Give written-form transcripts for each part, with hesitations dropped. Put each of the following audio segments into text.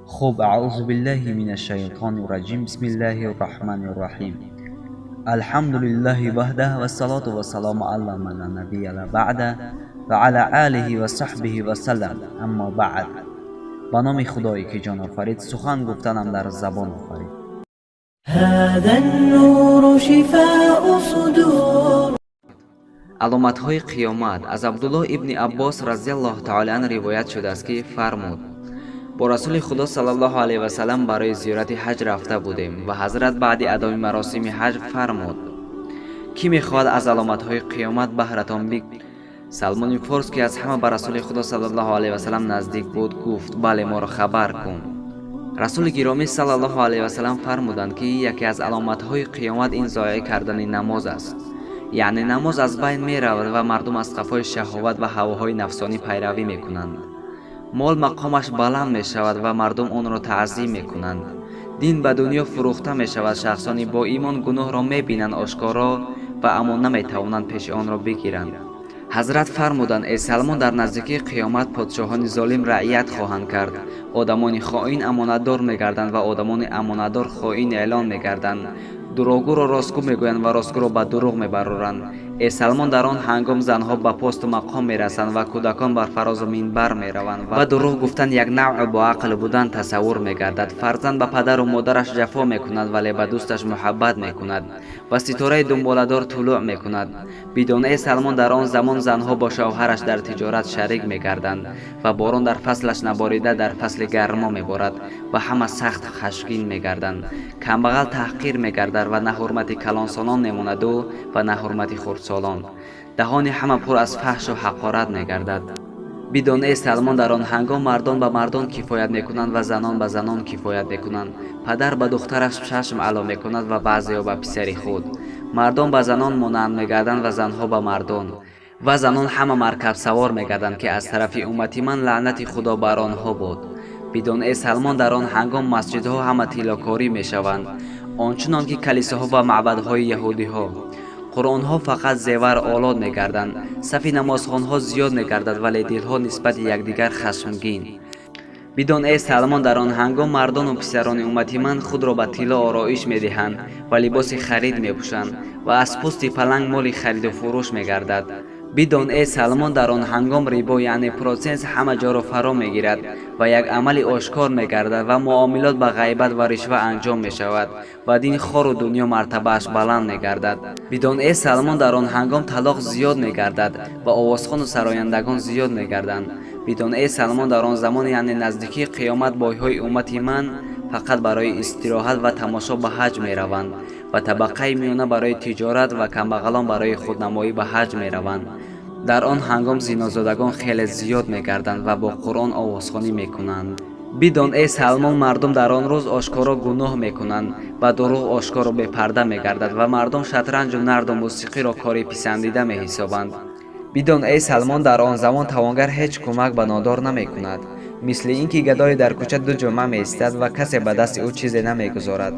خب اعوذ بالله من الشیطان الرجیم. بسم الله الرحمن الرحیم. الحمد لله وحده و الصلاة و السلام علی من لا نبی بعده و علی آله و صحبه و سلم. اما بعد. به نام خدایی که جان آفرید، سخن گفتنم در زبان آفرید. هذا النور شفاء صدور. علامت‌های قیامت. از عبدالله ابن عباس رضی الله تعالی عنه روایت شده است که فرمود: با رسول خدا صلی الله علیه و سلم برای زیارت حج رفته بودیم و حضرت بعد ادای مراسم حج فرمود: کی میخواد از علامت‌های قیامت بهرتان بگوید؟ سلمان فارس که از همه بر رسول خدا صلی الله علیه و سلم نزدیک بود گفت: بله، ما را خبر کن. رسول گرامی صلی الله علیه و سلم فرمودند که یکی از علامت‌های قیامت این ضایع کردن نماز است. یعنی نماز از بین می رود و مردم از قفای شهوت و هواهای نفسانی پیروی می کنند. مال مقامش بلند می شود و مردم آن را تعظیم می کنند. دین به دنیا فروخته می شود. شخصانی با ایمان گناه را می بینند آشکارا و اما نمی توانند پیش آن را بگیرند. حضرت فرمودند: ای سلمان، در نزدیکی قیامت پادشاهان ظالم رعیت خواهند کرد. آدمان خائن امانتدار می گردند و آدمان امانتدار خائن اعلان می گردند. دروغگو را راستگو میگویند و راستگو را به دروغ میبرورند. ای سلمان، در آن هنگام زنها به پست و مقام میرسند و کودکان بر فراز منبر میروند و دروغ گفتن یک نوع با عقل بودن تصور میگردد. فرزند به پدر و مادرش جفا میکند ولی به دوستش محبت میکند و ستاره دنباله‌دار طلوع میکند. بدون ای سلمان، در آن زمان زنها با شوهرش در تجارت شریک میگردند و باران در فصلش نباریده در فصل گرما میبارد و همه سخت خشمگین میگردند. کمبغل تحقیر میگردد و نه حرمت کلانسالان نماند و نه حرمت خردسالان. دهان همه پر از فحش و حقارت میگردد. بدون ای سلمان، در آن هنگام مردان به مردان کفایت میکنند و زنان به زنان کفایت میکنند. پدر به دخترش چشم علا میکند و بعضی به پسر خود. مردان به زنان مانند میگردند و زنها به مردان. و زنان همه مرکب سوار میگردند که از طرف امت من لعنت خدا بر آنها بود. بدون ای سلمان، در آن هنگام مسجدها همه طیله‌کاری میشوند، آنچنان که کلیساها و معبدهای یهودی ها. قرآنها فقط زیور آلات میگردند. صف نمازخوانها زیاد میگردد ولی دلها نسبت یکدیگر خشمگین. بدون ای سلمان، در آن هنگام مردان و پسران امتی من خود را به طلا آرایش میدهند و لباس خرید میپوشند و از پوست پلنگ مال خرید و فروش میگردد. بدون ای سلمان، در آن هنگام ریبا یعنی پروسنس همه جا را فرا میگیرد و یک عمل آشکار میگردد و معاملات به غیبت و رشوه انجام می شود و دین خور و دنیا مرتبهش بلند میگردد. بدون ای سلمان، در آن هنگام طلاق زیاد میگردد و آوازخوان و سرایندگان زیاد میگردند. بدون ای سلمان، در آن زمان یعنی نزدیکی قیامت بایهای امت من فقط برای استراحت و تماشا به حج می روند و طبقه میانه برای تجارت و کمبغلان برای خودنمایی به حج می روند. در آن هنگام زینازادگان خیلی زیاد می گردند و با قرآن آوازخوانی می کنند. بدون ای سلمان، مردم در آن روز آشکارا گناه می کنند و دروغ آشکارا به پرده می گردد و مردم شطرنج و نرد و موسیقی را کاری پسندیده می حسابند. بدون ای سلمان، در آن زمان توانگر هیچ کمک به نادار نمی کند، مثل اینکه گدای در کوچه دو جمعه می ایستد و کسی به دست او چیزی نمی گذارد.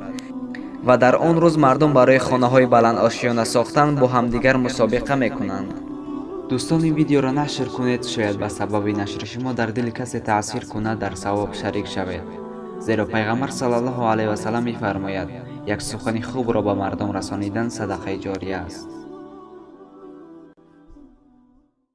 و در آن روز مردم برای خانه های بلند آشیانه ساختن با همدیگر مسابقه می کنند. دوستان، این ویدیو را نشر کنید، شاید به سبب نشر شما در دل کسی تأثیر کند در ثواب شریک شوید. زیرا پیغمبر صلی الله علیه و سلم می فرماید: یک سخن خوب را به مردم رسانیدن صدقه جاریه است.